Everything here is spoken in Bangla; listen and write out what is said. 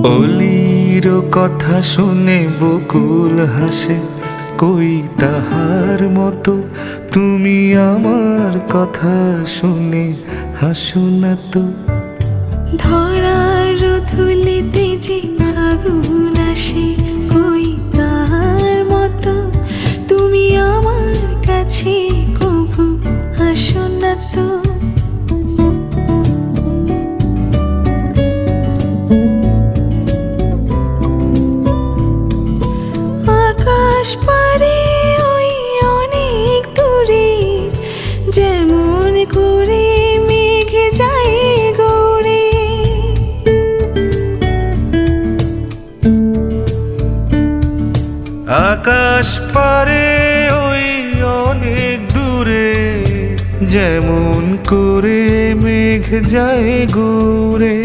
অলির কথা শুনে বকুল হাসে, কই তাহার মতো তুমি আমার কথা শুনে হাসো না তো। ধরার ধুলিতে যে আগুন আসে, কই তার মতো তুমি আমার কাছে কভু আসো না তো। আকাশ পারে ওই অনেক দূরে, যেমন করে মেঘ যায় গৌরে। আকাশ পারে ওই অনেক দূরে, যেমন করে মেঘ যায় ঘুরে।